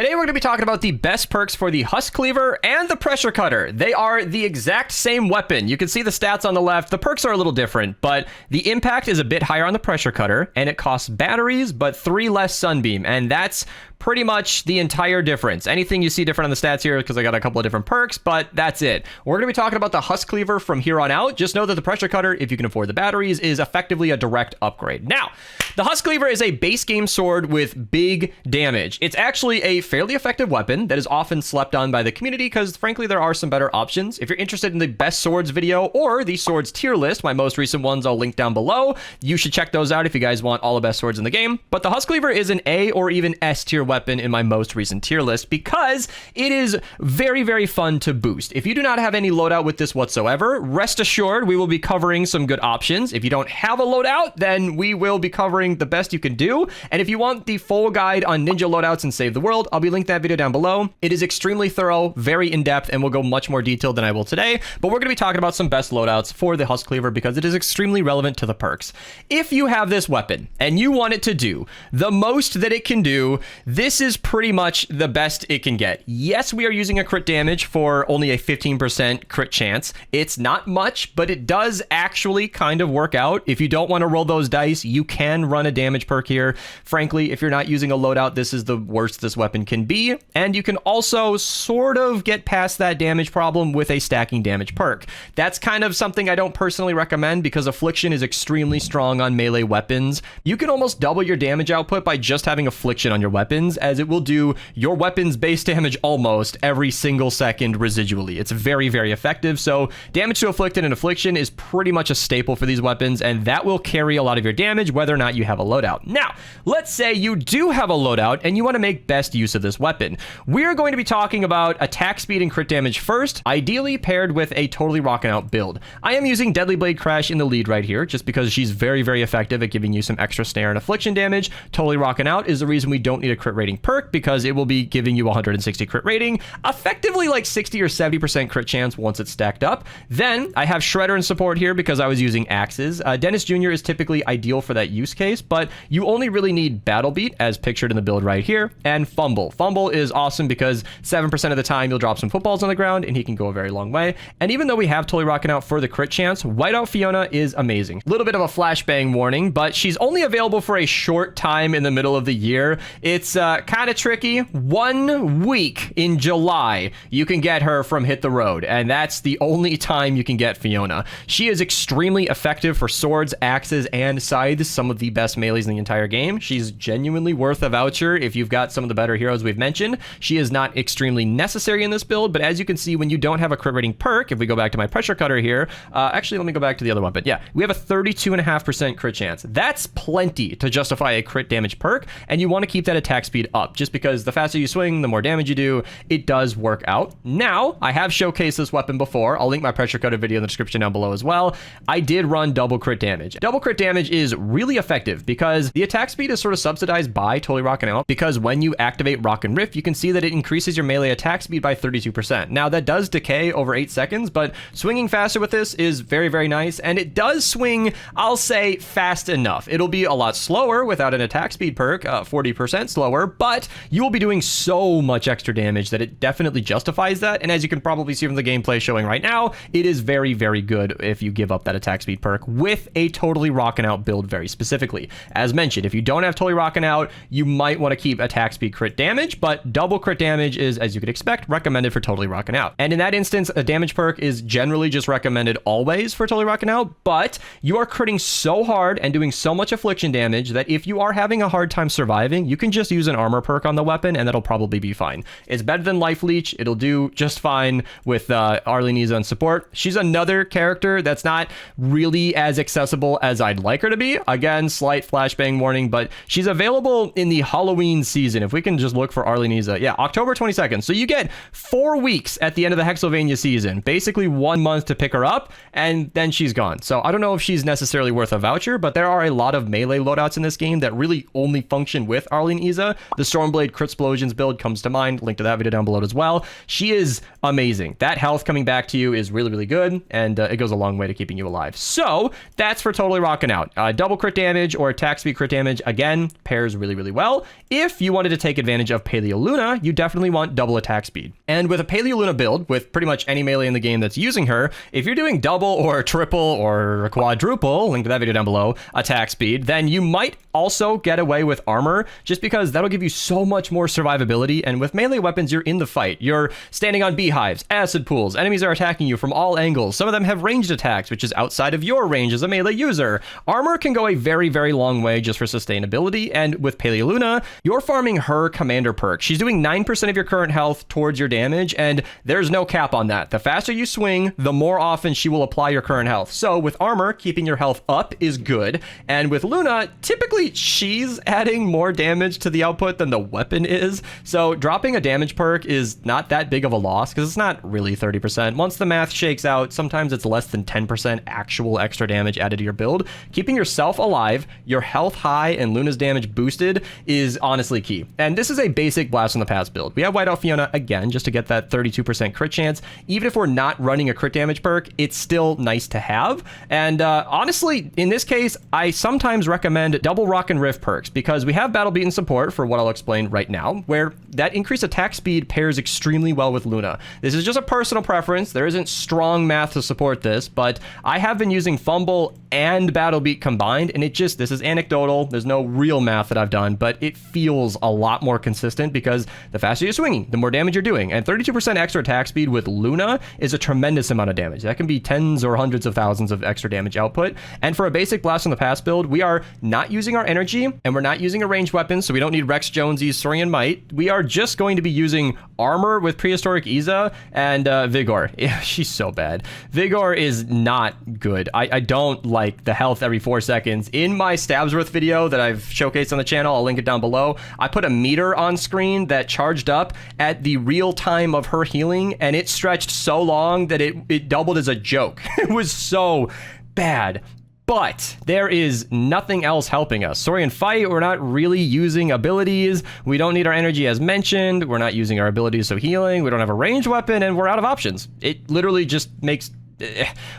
Today we're going to be talking about the best perks for the Huskcleaver and the Pressure Cutter. They are the exact same weapon. You can see the stats on the left. The perks are a little different, but the impact is a bit higher on the Pressure Cutter, and it costs batteries, but 3 less Sunbeam, and that's pretty much the entire difference. Anything you see different on the stats here, because I got a couple of different perks, but that's it. We're going to be talking about the Huskcleaver from here on out. Just know that the Pressure Cutter, if you can afford the batteries, is effectively a direct upgrade. Now, the Huskcleaver is a base game sword with big damage. It's actually a fairly effective weapon that is often slept on by the community because, frankly, there are some better options. If you're interested in the best swords video or the swords tier list, my most recent ones I'll link down below. You should check those out if you guys want all the best swords in the game. But the Huskcleaver is an A or even S tier weapon in my most recent tier list because it is very, very fun to boost. If you do not have any loadout with this whatsoever, rest assured we will be covering some good options. If you don't have a loadout, then we will be covering the best you can do. And if you want the full guide on ninja loadouts and save the world, I'll be linked that video down below. It is extremely thorough, very in-depth, and will go much more detailed than I will today. But we're going to be talking about some best loadouts for the Huskcleaver because it is extremely relevant to the perks. If you have this weapon and you want it to do the most that it can do, this is pretty much the best it can get. Yes, we are using a crit damage for only a 15% crit chance. It's not much, but it does actually kind of work out. If you don't want to roll those dice, you can run a damage perk here. Frankly, if you're not using a loadout, this is the worst this weapon can be. And you can also sort of get past that damage problem with a stacking damage perk. That's kind of something I don't personally recommend because Affliction is extremely strong on melee weapons. You can almost double your damage output by just having Affliction on your weapons, as it will do your weapon's base damage almost every single second residually. It's very, very effective. So damage to Afflicted and Affliction is pretty much a staple for these weapons, and that will carry a lot of your damage whether or not you have a loadout. Now, let's say you do have a loadout and you want to make best use of this weapon. We're going to be talking about attack speed and crit damage first, ideally paired with a totally Rockin Out build. I am using Deadly Blade Crash in the lead right here, just because she's very, very effective at giving you some extra snare and affliction damage. Totally Rockin Out is the reason we don't need a crit rating perk, because it will be giving you 160 crit rating, effectively like 60 or 70% crit chance once it's stacked up. Then I have Shredder in support here because I was using axes. Dennis Jr. is typically ideal for that use case, but you only really need Battle Beat as pictured in the build right here, and Fumble. Fumble is awesome because 7% of the time you'll drop some footballs on the ground and he can go a very long way. And even though we have totally Rockin Out for the crit chance, Whiteout Fiona is amazing. A little bit of a flashbang warning, but she's only available for a short time in the middle of the year. It's kind of tricky. 1 week in July you can get her from Hit the Road, and that's the only time you can get Fiona. She is extremely effective for swords, axes, and scythes, some of the best melees in the entire game. She's genuinely worth a voucher if you've got some of the better heroes we've mentioned. She is not extremely necessary in this build, but as you can see, when you don't have a crit rating perk, if we go back to my Pressure Cutter here, actually let me go back to the other weapon. Yeah, we have a 32.5% crit chance. That's plenty to justify a crit damage perk, and you want to keep that attack speed up, just because the faster you swing, the more damage you do. It does work out. Now, I have showcased this weapon before. I'll link my Pressure Cutter video in the description down below as well. I did run double crit damage. Double crit damage is really effective because the attack speed is sort of subsidized by totally Rockin Out, because when you activate Rock and Rift, you can see that it increases your melee attack speed by 32%. Now, that does decay over 8 seconds, but swinging faster with this is very, very nice, and it does swing, I'll say, fast enough. It'll be a lot slower without an attack speed perk, 40% slower, but you will be doing so much extra damage that it definitely justifies that. And as you can probably see from the gameplay showing right now, it is very, very good if you give up that attack speed perk with a totally Rockin Out build very specifically. As mentioned, if you don't have totally Rockin Out, you might want to keep attack speed crit damage, but double crit damage is, as you could expect, recommended for totally Rockin Out. And in that instance, a damage perk is generally just recommended always for totally Rockin Out, but you are critting so hard and doing so much affliction damage that if you are having a hard time surviving, you can just use an armor perk on the weapon and that'll probably be fine. It's better than Life Leech. It'll do just fine with Arleniza on support. She's another character that's not really as accessible as I'd like her to be. Again, slight flashbang warning, but she's available in the Halloween season. If we can just look for Arleniza. Yeah, October 22nd. So you get 4 weeks at the end of the Hexylvania season, basically 1 month to pick her up, and then she's gone. So I don't know if she's necessarily worth a voucher, but there are a lot of melee loadouts in this game that really only function with Arleniza. The Stormblade Crit Explosions build comes to mind. Link to that video down below as well. She is amazing. That health coming back to you is really, really good, and it goes a long way to keeping you alive. So that's for totally rocking out. Double crit damage or attack speed crit damage, again, pairs really, really well. If you wanted to take advantage of Paleo Luna, you definitely want double attack speed. And with a Paleo Luna build, with pretty much any melee in the game that's using her, if you're doing double or triple or quadruple, link to that video down below, attack speed, then you might also get away with armor, just because that'll give you so much more survivability. And with melee weapons, you're in the fight. You're standing on beehives, acid pools, enemies are attacking you from all angles. Some of them have ranged attacks, which is outside of your range as a melee user. Armor can go a very, very long way just for sustainability, and with Paleo Luna, you're farming her commander perk. She's doing 9% of your current health towards your damage, and there's no cap on that. The faster you swing, the more often she will apply your current health. So with armor, keeping your health up is good, and with Luna, typically she's adding more damage to the output than the weapon is, so dropping a damage perk is not that big of a loss, because it's not really 30%. Once the math shakes out, sometimes it's less than 10% actual extra damage added to your build. Keeping yourself alive, your health high, and Luna's damage boosted is honestly key. And this is a basic Blast from the Past build. We have Whiteout Fiona again, just to get that 32% crit chance. Even if we're not running a crit damage perk, it's still nice to have. And honestly, in this case, I sometimes recommend double Rock and Rift perks, because we have Battle Beaten support for what I'll explain right now, where that increased attack speed pairs extremely well with Luna. This is just a personal preference. There isn't strong math to support this, but I have been using Fumble and Battle Beat combined, and this is anecdotal. There's no real math that I've done, but it feels a lot more consistent, because the faster you're swinging, the more damage you're doing. And 32% extra attack speed with Luna is a tremendous amount of damage. That can be tens or hundreds of thousands of extra damage output. And for a basic Blast from the Past build, we are not using our energy, and we're not using a ranged weapon, so we don't need Rex Jonesy's Saurian Might. We are just going to be using armor with Prehistoric Iza and Vigor. Yeah, she's so bad. Vigor is not good. I don't like the health every 4 seconds. In my Stabsworth video that I've showcased on the channel, I'll link it down below, I put a meter on screen that charged up at the real time of her healing, and it stretched so long that it doubled as a joke. It was so bad. But there is nothing else helping us. Saurian Fight, we're not really using abilities. We don't need our energy as mentioned. We're not using our abilities, so healing. We don't have a ranged weapon, and we're out of options. It literally just makes...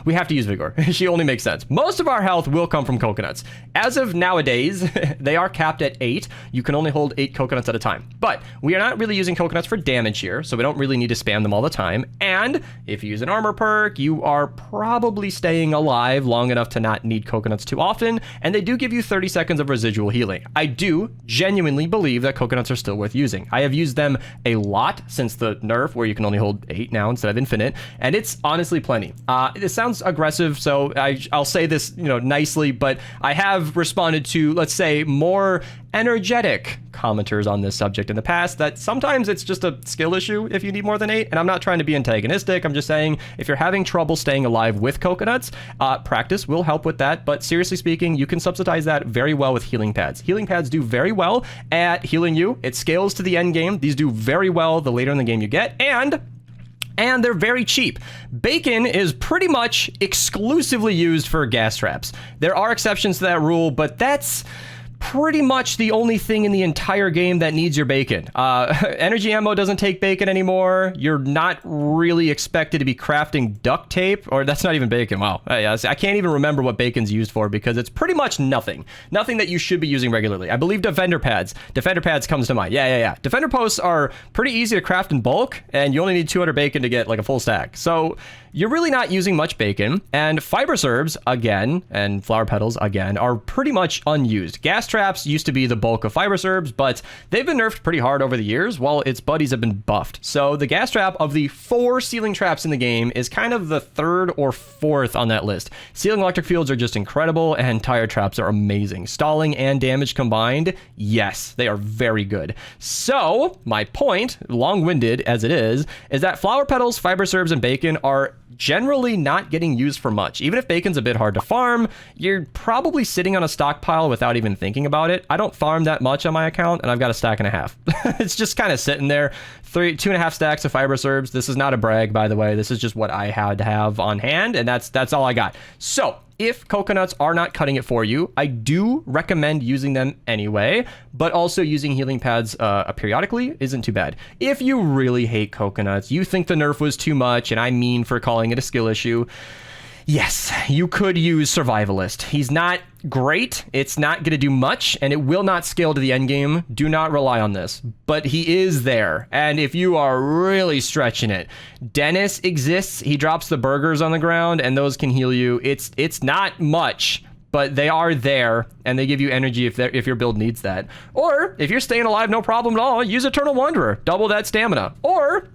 we have to use Vigor. She only makes sense. Most of our health will come from coconuts. As of nowadays, they are capped at 8. You can only hold 8 coconuts at a time. But we are not really using coconuts for damage here, so we don't really need to spam them all the time. And if you use an armor perk, you are probably staying alive long enough to not need coconuts too often, and they do give you 30 seconds of residual healing. I do genuinely believe that coconuts are still worth using. I have used them a lot since the nerf, where you can only hold 8 now instead of infinite, and it's honestly plenty. This sounds aggressive, so I'll say this, nicely, but I have responded to, let's say, more energetic commenters on this subject in the past, that sometimes it's just a skill issue if you need more than 8, and I'm not trying to be antagonistic. I'm just saying, if you're having trouble staying alive with coconuts, practice will help with that, but seriously speaking, you can subsidize that very well with healing pads. Healing pads do very well at healing you. It scales to the end game. These do very well the later in the game you get, and they're very cheap. Bacon is pretty much exclusively used for gas traps. There are exceptions to that rule, but that's pretty much the only thing in the entire game that needs your bacon. Energy ammo doesn't take bacon anymore. You're not really expected to be crafting duct tape, or that's not even bacon. Wow. I can't even remember what bacon's used for, because it's pretty much nothing. Nothing that you should be using regularly. I believe Defender pads. Defender pads comes to mind. Yeah. Defender posts are pretty easy to craft in bulk, and you only need 200 bacon to get like a full stack. So you're really not using much bacon, and fiber serbs, again, and flower petals, again, are pretty much unused. Gas traps used to be the bulk of fiber serbs, but they've been nerfed pretty hard over the years, while its buddies have been buffed. So the gas trap, of the 4 ceiling traps in the game, is kind of the 3rd or 4th on that list. Ceiling electric fields are just incredible, and tire traps are amazing. Stalling and damage combined, yes, they are very good. So my point, long-winded as it is that flower petals, fiber serbs, and bacon are generally not getting used for much. Even if bacon's a bit hard to farm, you're probably sitting on a stockpile without even thinking about it. I don't farm that much on my account, and I've got a stack and a half. It's just kind of sitting there. 2.5 stacks of fiber serbs. This is not a brag, by the way. This is just what I had to have on hand, and that's all I got. So if coconuts are not cutting it for you, I do recommend using them anyway, but also using healing pads periodically isn't too bad. If you really hate coconuts, you think the nerf was too much, and I mean for calling it a skill issue, yes, you could use Survivalist. He's not great, it's not going to do much, and it will not scale to the end game. Do not rely on this, but he is there. And if you are really stretching it, Dennis exists. He drops the burgers on the ground, and those can heal you. It's not much, but they are there, and they give you energy if your build needs that. Or if you're staying alive, no problem at all, use Eternal Wanderer. Double that stamina. Or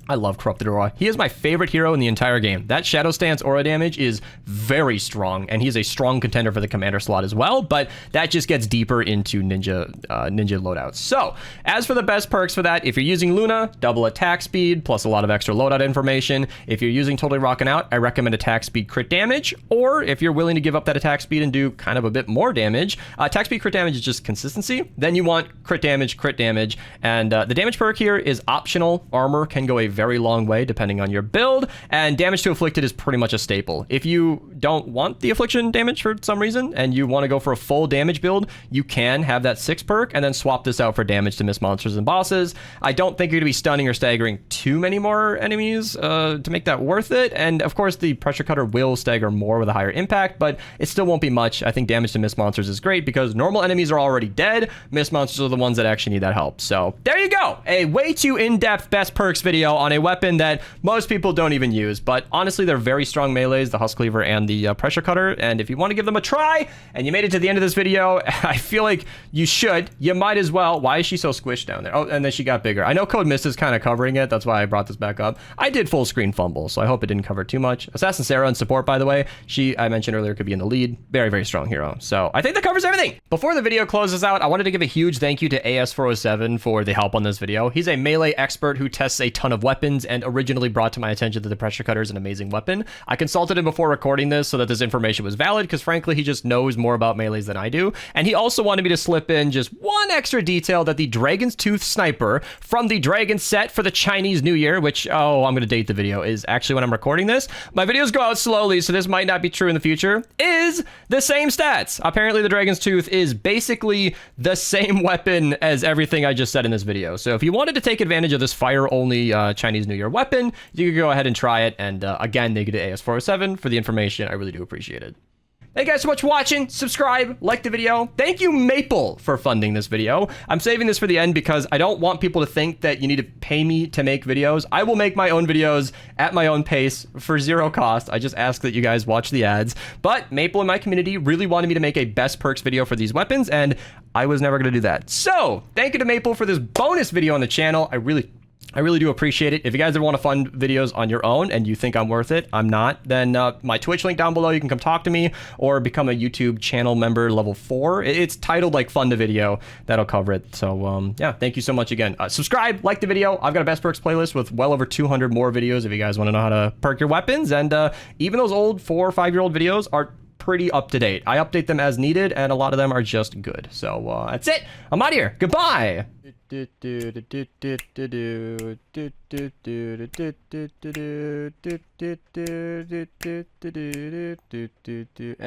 I love Corrupted Aura. He is my favorite hero in the entire game. That Shadow Stance aura damage is very strong, and he's a strong contender for the commander slot as well, but that just gets deeper into ninja loadouts. So, as for the best perks for that, if you're using Luna, double attack speed, plus a lot of extra loadout information. If you're using Totally Rockin' Out, I recommend attack speed crit damage, or if you're willing to give up that attack speed and do kind of a bit more damage, attack speed crit damage is just consistency. Then you want crit damage, and the damage perk here is optional. Armor can go a very long way depending on your build, and damage to afflicted is pretty much a staple. If you don't want the affliction damage for some reason and you want to go for a full damage build, you can have that 6 perk and then swap this out for damage to miss monsters and bosses. I don't think you're going to be stunning or staggering too many more enemies to make that worth it, and of course the pressure cutter will stagger more with a higher impact, but it still won't be much. I think damage to miss monsters is great because normal enemies are already dead. Miss monsters are the ones that actually need that help. So there you go, a way too in-depth best perks video on a weapon that most people don't even use, but honestly they're very strong melees, the Huskcleaver and the pressure cutter, and if you want to give them a try and you made it to the end of this video, I feel like you might as well. Why is she so squished down there? Oh, and then she got bigger. I know Code Mist is kind of covering it, that's why I brought this back up. I did full screen fumble, so I hope it didn't cover too much. Assassin Sarah in support, by the way, I mentioned earlier, could be in the lead. Very, very strong hero. So I think that covers everything. Before the video closes out, I wanted to give a huge thank you to AS407 for the help on this video. He's a melee expert who tests a ton of weapons and originally brought to my attention that the pressure cutter is an amazing weapon. I consulted him before recording this so that this information was valid, because frankly he just knows more about melees than I do, and he also wanted me to slip in just one extra detail, that the Dragon's Tooth sniper from the Dragon set for the Chinese New Year, which, oh, I'm gonna date the video, is actually when I'm recording this. My videos go out slowly, so this might not be true in the future, is the same stats. Apparently the Dragon's Tooth is basically the same weapon as everything I just said in this video. So if you wanted to take advantage of this fire-only Chinese New Year weapon, you could go ahead and try it. And again, thank you to AS407 for the information. I really do appreciate it. Thank you guys so much for watching. Subscribe, like the video. Thank you, Maple, for funding this video. I'm saving this for the end because I don't want people to think that you need to pay me to make videos. I will make my own videos at my own pace for zero cost. I just ask that you guys watch the ads. But Maple and my community really wanted me to make a best perks video for these weapons, and I was never going to do that. So thank you to Maple for this bonus video on the channel. I really do appreciate it. If you guys ever want to fund videos on your own and you think I'm worth it, I'm not, then my Twitch link down below, you can come talk to me or become a YouTube channel member level 4. It's titled like Fund a Video. That'll cover it. So yeah, thank you so much again. Subscribe, like the video. I've got a best perks playlist with well over 200 more videos if you guys want to know how to perk your weapons. And even those old 4 or 5-year-old videos are pretty up to date. I update them as needed, and a lot of them are just good. So that's it. I'm out of here. Goodbye. And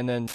then